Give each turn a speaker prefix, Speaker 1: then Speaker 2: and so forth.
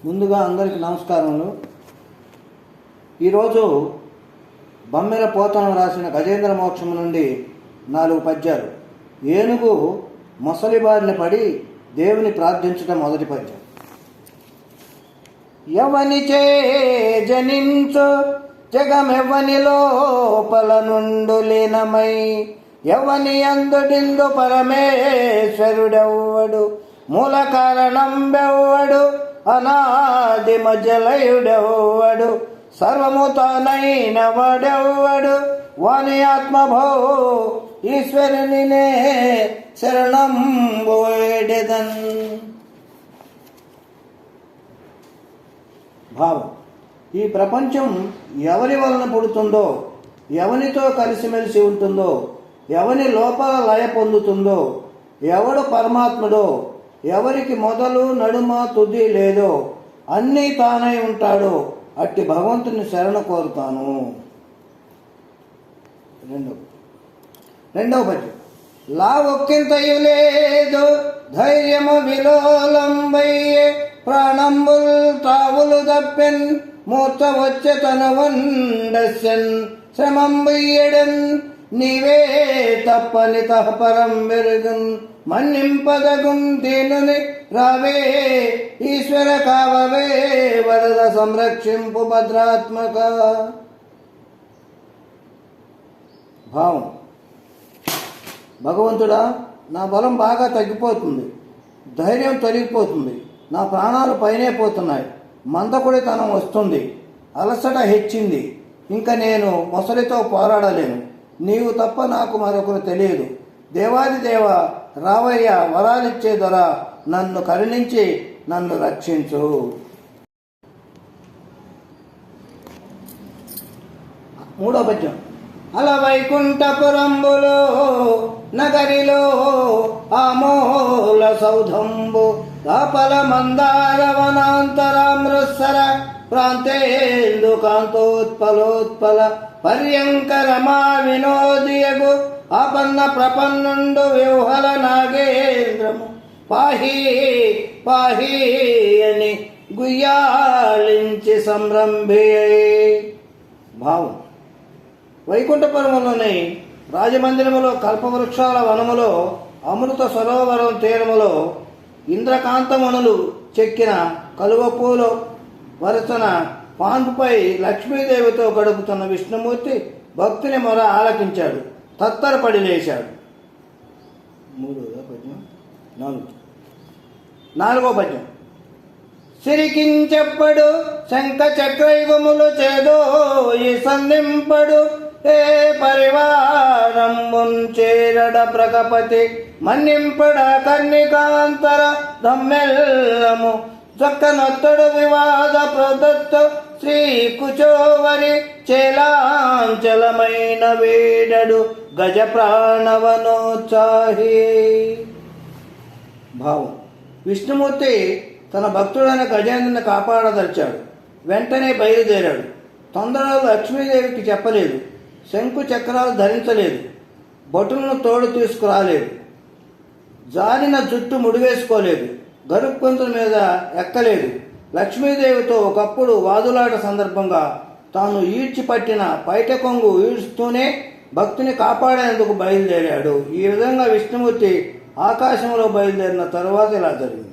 Speaker 1: ముందుగా అందరికీ నమస్కారములు. ఈరోజు బమ్మెర పోతనం రాసిన గజేంద్ర మోక్షము నుండి 4 పద్యాలు. ఏనుగు మొసలి బారిన పడి దేవుని ప్రార్థించడం మొదటి పద్యం. ఎవనిచే జనించు జగమెవ్వని లోపల నుండు లీనమై, ఎవని అందుడిందు పరమేశ్వరుడెవ్వడు, మూల కారణం బెవ్వడు, అనాది మజలయుడెవ్వడు, సర్వము తానైన వాడెవ్వడు, వాని ఆత్మభో ఈశ్వరునినే శరణం వేడెదన్. భావం: ఈ ప్రపంచం ఎవరి వలన పుడుతుందో, ఎవనితో కలిసిమెలిసి ఉంటుందో, ఎవని లోపల లయ పొందుతుందో, ఎవడు పరమాత్ముడో, ఎవరికి మొదలు నడుమ తుది లేదో, అన్నీ తానై ఉంటాడో అట్టి భగవంతుని శరణ కోరుతాను. రెండవ పద్యం. లా ఒక్కింతయు లేదు ధైర్యము విలోలంబయ్యే, ప్రాణంబుల్ తావులు తప్పెన్, మూర్త వచ్చే తన వండస్యన్, శ్రమంబయ్యడన్ నీవే తప్పని తహపరం మెరుగున్, మన్నింపదగున్ దీనుని రావే ఈశ్వర కావవే, వరద సంరక్షింపు భద్రాత్మక. భావం: భగవంతుడా, నా బలం బాగా తగ్గిపోతుంది, ధైర్యం తొలగిపోతుంది, నా ప్రాణాలు పైనే పోతున్నాయి, మందకుడితనం వస్తుంది, అలసట హెచ్చింది, ఇంకా నేను మొసలితో పోరాడలేను, నీవు తప్ప నాకు మరొకరు తెలియదు. దేవాది దేవ, రావయ్య, వరాలిచ్చే దొర, నన్ను కరుణించి నన్ను రక్షించు. మూడో పద్యం. అల వైకుంఠపురంబులో నగరిలో ఆమూల సౌధంబు, దాపల మందార వనాంతరామృత్సర ప్రాంతేందు కాంతోత్పలోత్పల పర్యంకరమా వినోదియగు, ఆపన్న ప్రపన్నుండు వ్యూహల నాగేంద్రము, పాహి పాహి అని గుయ్యాళించి సంరంభియే. భావం: వైకుంఠపురములోని రాజమందిరములో, కల్పవృక్షాల వనములో, అమృత సరోవరం తీరములో ఇంద్రకాంతమణులు చెక్కిన కలువపూల వరసన పాన్పుపై లక్ష్మీదేవితో గడుపుతున్న విష్ణుమూర్తి భక్తుని మొర ఆలకించాడు, తత్తరపడి లేచాడు. నాలుగో పద్యం. సిరికించెప్పడు శంఖ చక్రయుగములు చేదో ఈ సంధింపడు, ఏ పరివారంబున్ చేరడ ప్రకపతి, మన్నింపడ కర్ణికాంతర దమ్మెల్లము, జొక్కనొత్తడు వివాద ప్రదత్త శ్రీ కుచోవరి, చేలాంచలమైన వేడడు గజ ప్రాణవనోత్సాహి. భావం: విష్ణుమూర్తి తన భక్తుడైన గజేంద్రుని కాపాడదలిచాడు. వెంటనే బయలుదేరాడు. తొందరలో లక్ష్మీదేవికి చెప్పలేదు, శంకు చక్రాలు ధరించలేదు, బొట్టులను తోడు తీసుకురాలేదు, జారిన జుట్టు ముడివేసుకోలేదు, గరుక్కొంతుల మీద ఎక్కలేదు. లక్ష్మీదేవితో ఒకప్పుడు వాదులాట సందర్భంగా తాను ఈడ్చిపట్టిన పైట కొంగు ఈడ్స్తూనే భక్తుని కాపాడేందుకు బయలుదేరాడు. ఈ విధంగా విష్ణుమూర్తి ఆకాశంలో బయలుదేరిన తరువాత ఇలా జరిగింది.